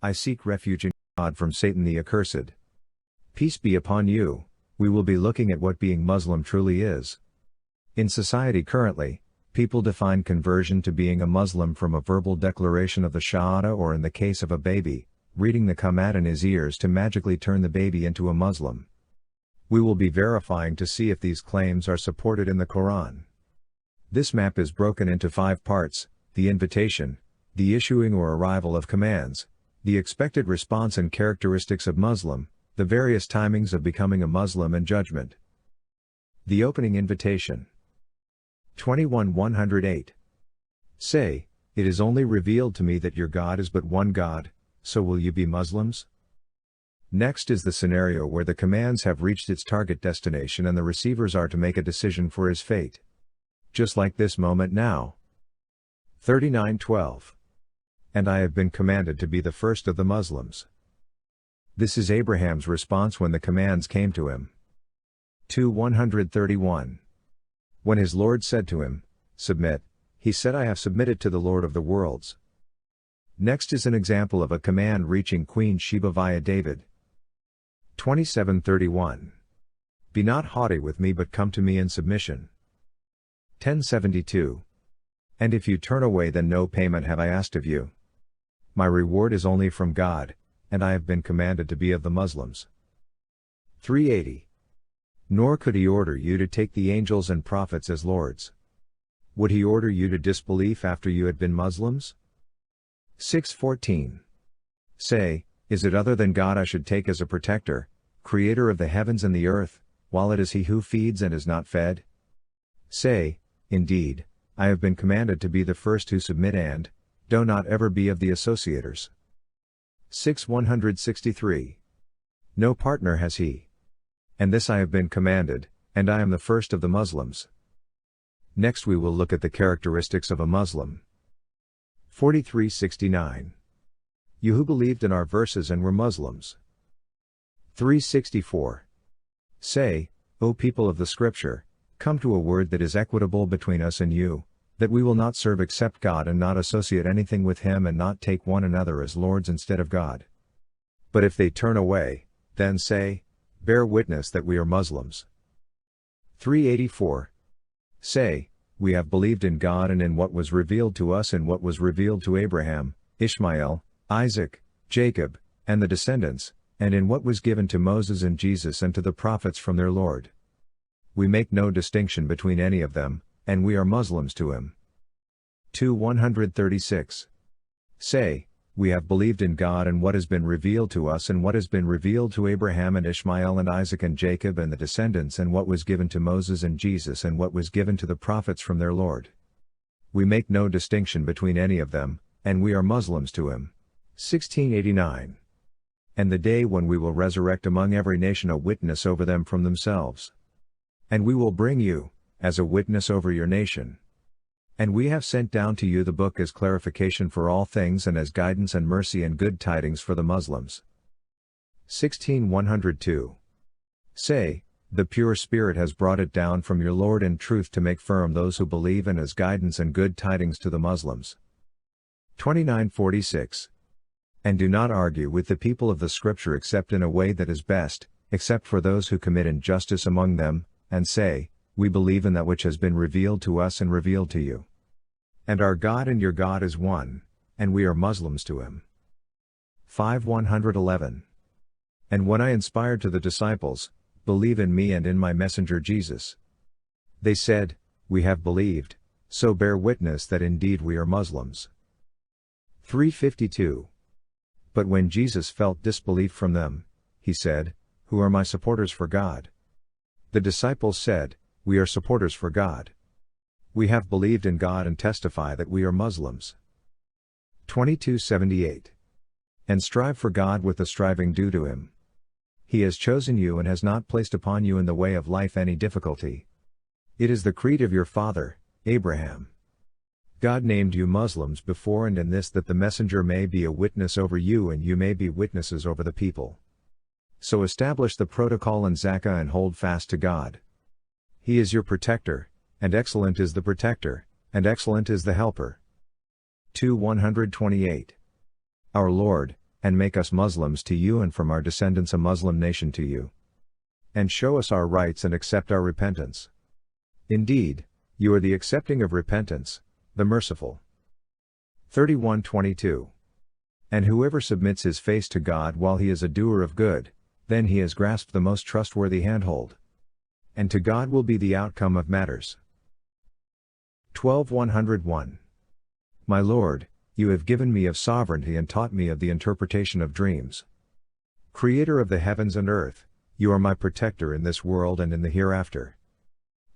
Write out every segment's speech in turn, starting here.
I seek refuge in God from Satan the accursed. Peace be upon you. We will be looking at what being Muslim truly is. In society currently, people define conversion to being a Muslim from a verbal declaration of the Shahada, or in the case of a baby, reading the Qur'an in his ears to magically turn the baby into a Muslim. We will be verifying to see if these claims are supported in the Quran. This map is broken into 5 parts: the invitation, the issuing or arrival of commands, the expected response and characteristics of Muslim, the various timings of becoming a Muslim, and judgment. The opening invitation. 21-108. Say, it is only revealed to me that your God is but one God, so will you be Muslims? Next is the scenario where the commands have reached its target destination and the receivers are to make a decision for his fate. Just like this moment now. 39-12. And I have been commanded to be the first of the Muslims. This is Abraham's response when the commands came to him. 2-131. When his Lord said to him, "Submit," he said, "I have submitted to the Lord of the worlds." Next is an example of a command reaching Queen Sheba via David. 27-31. Be not haughty with me but come to me in submission. 10-72. And if you turn away then no payment have I asked of you. My reward is only from God, and I have been commanded to be of the Muslims. 380. Nor could he order you to take the angels and prophets as lords. Would he order you to disbelief after you had been Muslims? 614. Say, is it other than God I should take as a protector, creator of the heavens and the earth, while it is he who feeds and is not fed? Say, indeed, I have been commanded to be the first who submit and, do not ever be of the associators. 6-163. No partner has he. And this I have been commanded, and I am the first of the Muslims. Next we will look at the characteristics of a Muslim. 43-69. You who believed in our verses and were Muslims. 364. Say, O people of the Scripture, come to a word that is equitable between us and you, that we will not serve except God and not associate anything with him and not take one another as lords instead of God. But if they turn away, then say, bear witness that we are Muslims. 384. Say, we have believed in God and in what was revealed to us and what was revealed to Abraham, Ishmael, Isaac, Jacob, and the descendants, and in what was given to Moses and Jesus and to the prophets from their Lord. We make no distinction between any of them, and we are Muslims to him. 2-136. Say, we have believed in God and what has been revealed to us and what has been revealed to Abraham and Ishmael and Isaac and Jacob and the descendants and what was given to Moses and Jesus and what was given to the prophets from their Lord. We make no distinction between any of them, and we are Muslims to him. 1689. And the day when we will resurrect among every nation a witness over them from themselves. And we will bring you, as a witness over your nation. And we have sent down to you the book as clarification for all things and as guidance and mercy and good tidings for the Muslims. 16-102. Say, the pure Spirit has brought it down from your Lord in truth to make firm those who believe and as guidance and good tidings to the Muslims. 29-46. And do not argue with the people of the Scripture except in a way that is best, except for those who commit injustice among them, and say, we believe in that which has been revealed to us and revealed to you. And our God and your God is one, and we are Muslims to him. 5-111. And when I inspired to the disciples, believe in me and in my messenger Jesus. They said, we have believed, so bear witness that indeed we are Muslims. 352. But when Jesus felt disbelief from them, he said, who are my supporters for God? The disciples said, we are supporters for God. We have believed in God and testify that we are Muslims. 22-78. And strive for God with the striving due to him. He has chosen you and has not placed upon you in the way of life any difficulty. It is the creed of your father, Abraham. God named you Muslims before and in this that the messenger may be a witness over you and you may be witnesses over the people. So establish the protocol and zakah and hold fast to God. He is your protector, and excellent is the protector, and excellent is the helper. 2-128. Our Lord, and make us Muslims to you and from our descendants a Muslim nation to you. And show us our rights and accept our repentance. Indeed, you are the accepting of repentance, the merciful. 31:22. And whoever submits his face to God while he is a doer of good, then he has grasped the most trustworthy handhold. And to God will be the outcome of matters. 12:101. My Lord, you have given me of sovereignty and taught me of the interpretation of dreams. Creator of the heavens and earth, you are my protector in this world and in the hereafter.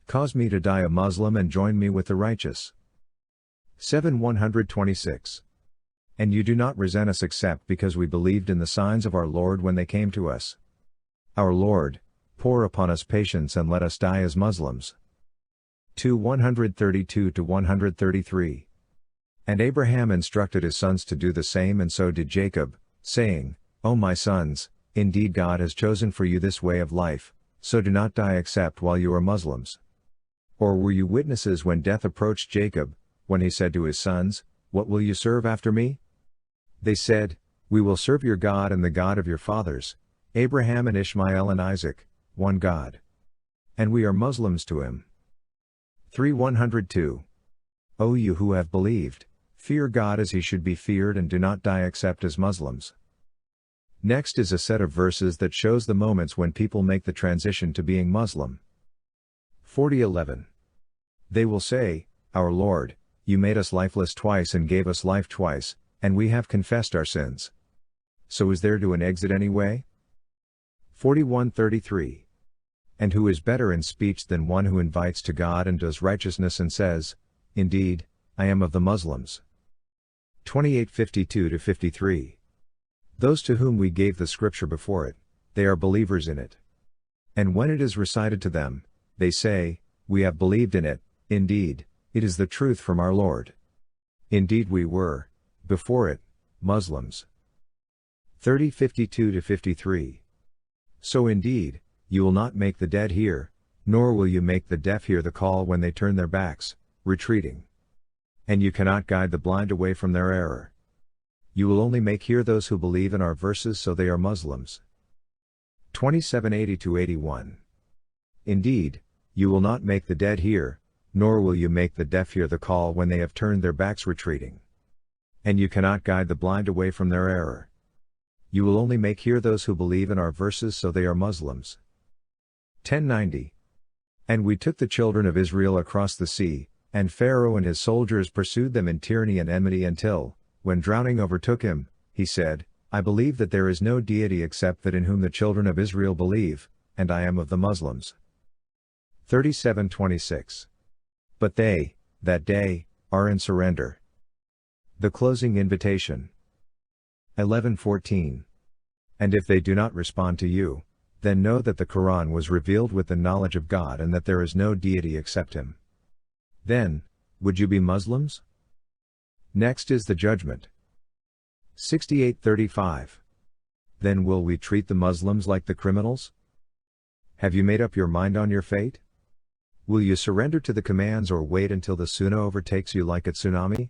Cause me to die a Muslim and join me with the righteous. 7:126. And you do not resent us except because we believed in the signs of our Lord when they came to us. Our Lord, pour upon us patience and let us die as Muslims. 2:132-133. And Abraham instructed his sons to do the same, and so did Jacob, saying, O my sons, indeed God has chosen for you this way of life, so do not die except while you are Muslims. Or were you witnesses when death approached Jacob, when he said to his sons, What will you serve after me? They said, We will serve your God and the God of your fathers, Abraham and Ishmael and Isaac, one God. And we are Muslims to him. 3:102. O you who have believed, fear God as he should be feared and do not die except as Muslims. Next is a set of verses that shows the moments when people make the transition to being Muslim. 40:11. They will say, Our Lord, you made us lifeless twice and gave us life twice, and we have confessed our sins. So is there to an exit anyway? 41:33. And who is better in speech than one who invites to God and does righteousness and says, Indeed, I am of the Muslims. 28:52-53. Those to whom we gave the scripture before it, they are believers in it. And when it is recited to them, they say, We have believed in it, indeed, it is the truth from our Lord. Indeed we were, before it, Muslims. 30:52-53. So indeed, you will not make the dead hear, nor will you make the deaf hear the call when they turn their backs, retreating. And you cannot guide the blind away from their error. You will only make hear those who believe in our verses so they are Muslims. 27:80-81. Indeed, you will not make the dead hear, nor will you make the deaf hear the call when they have turned their backs retreating. And you cannot guide the blind away from their error. You will only make hear those who believe in our verses so they are Muslims. 10:90. And we took the children of Israel across the sea, and Pharaoh and his soldiers pursued them in tyranny and enmity until, when drowning overtook him, he said, I believe that there is no deity except that in whom the children of Israel believe, and I am of the Muslims. 37:26. But they, that day, are in surrender. The closing invitation. 11:14. And if they do not respond to you, then know that the Quran was revealed with the knowledge of God and that there is no deity except him. Then, would you be Muslims? Next is the judgment. 68:35. Then will we treat the Muslims like the criminals? Have you made up your mind on your fate? Will you surrender to the commands or wait until the sunnah overtakes you like a tsunami?